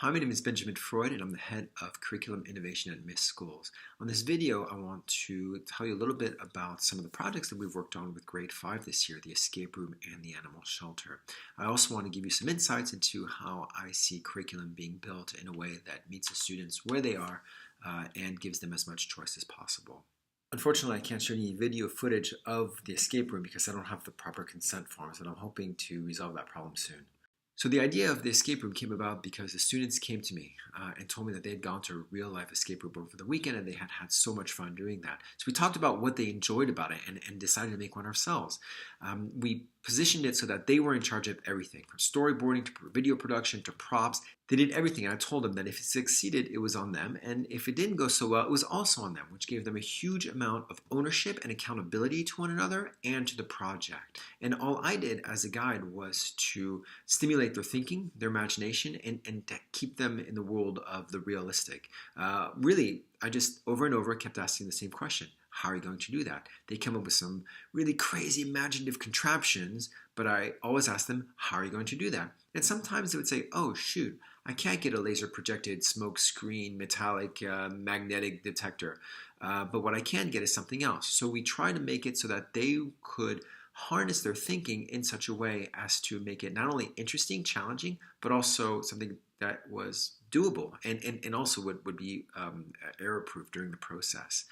Hi, my name is Benjamin Freud, and I'm the head of Curriculum Innovation at MISS Schools. On this video, I want to tell you a little bit about some of the projects that we've worked on with Grade 5 this year, the escape room and the animal shelter. I also want to give you some insights into how I see curriculum being built in a way that meets the students where they are and gives them as much choice as possible. Unfortunately, I can't show any video footage of the escape room because I don't have the proper consent forms, and I'm hoping to resolve that problem soon. So the idea of the escape room came about because the students came to me and told me that they had gone to a real-life escape room over the weekend and they had had so much fun doing that. So we talked about what they enjoyed about it and decided to make one ourselves. We positioned it so that they were in charge of everything, from storyboarding to video production to props. They did everything, and I told them that if it succeeded, it was on them, and if it didn't go so well, it was also on them, which gave them a huge amount of ownership and accountability to one another and to the project. And all I did as a guide was to stimulate their thinking, their imagination, and to keep them in the world of the realistic. Really, I just over and over kept asking the same question. How are you going to do that? They come up with some really crazy imaginative contraptions, but I always ask them, how are you going to do that? And sometimes they would say, oh shoot, I can't get a laser projected smoke screen metallic magnetic detector, but what I can get is something else. So we try to make it so that they could harness their thinking in such a way as to make it not only interesting, challenging, but also something that was doable and also would be error-proof during the process.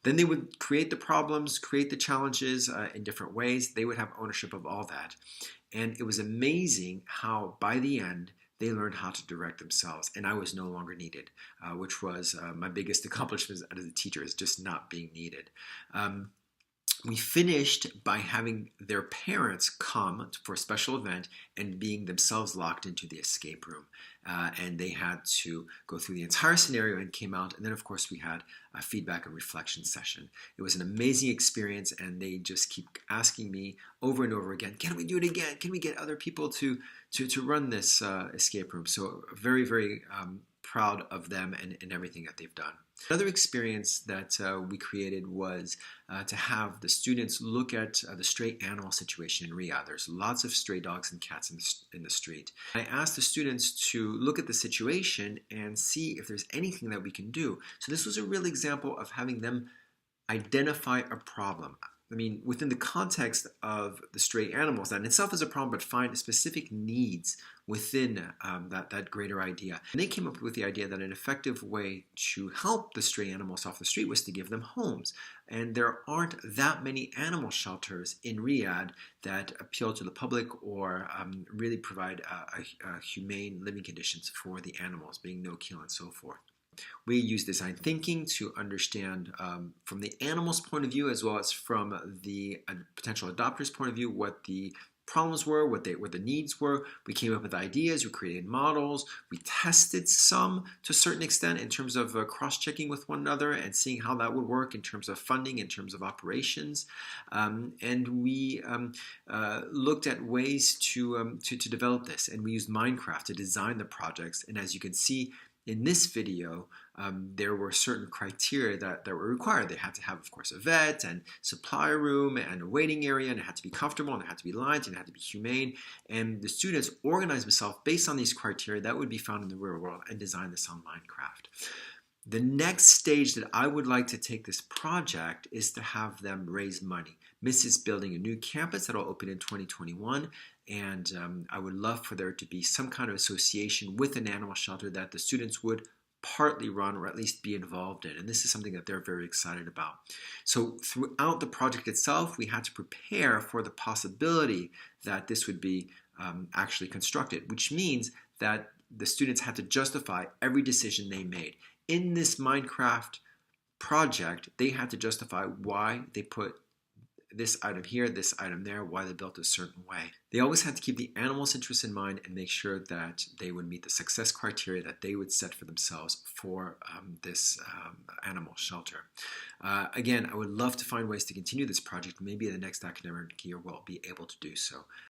Then they would create the problems, create the challenges in different ways. They would have ownership of all that. And it was amazing how by the end, they learned how to direct themselves, and I was no longer needed, which was my biggest accomplishment as a teacher, is just not being needed. We finished by having their parents come for a special event and being themselves locked into the escape room. And they had to go through the entire scenario and came out. And then, of course, we had a feedback and reflection session. It was an amazing experience, and they just keep asking me over and over again, can we do it again? Can we get other people to run this escape room? So very, very proud of them and everything that they've done. Another experience that we created was to have the students look at the stray animal situation in Riyadh. There's lots of stray dogs and cats in the street. I asked the students to look at the situation and see if there's anything that we can do. So this was a real example of having them identify a problem. I mean, within the context of the stray animals, that in itself is a problem, but find specific needs within that greater idea. And they came up with the idea that an effective way to help the stray animals off the street was to give them homes. And there aren't that many animal shelters in Riyadh that appeal to the public or really provide humane living conditions for the animals, being no kill and so forth. We use design thinking to understand from the animal's point of view as well as from the potential adopter's point of view what the problems were, what the needs were. We came up with ideas, we created models, we tested some to a certain extent in terms of cross-checking with one another and seeing how that would work in terms of funding, in terms of operations. And we looked at ways to develop this, and we used Minecraft to design the projects. And as you can see, in this video, there were certain criteria that were required. They had to have, of course, a vet and supply room and a waiting area, and it had to be comfortable, and it had to be light, and it had to be humane. And the students organized themselves based on these criteria that would be found in the real world and designed this on Minecraft. The next stage that I would like to take this project is to have them raise money. MISS is building a new campus that will open in 2021, and I would love for there to be some kind of association with an animal shelter that the students would partly run or at least be involved in. And this is something that they're very excited about. So throughout the project itself, we had to prepare for the possibility that this would be actually constructed, which means that the students had to justify every decision they made. In this Minecraft project, they had to justify why they put this item here, this item there, why they built a certain way. They always had to keep the animal's interests in mind and make sure that they would meet the success criteria that they would set for themselves for this animal shelter. Again, I would love to find ways to continue this project. Maybe the next academic year we'll be able to do so.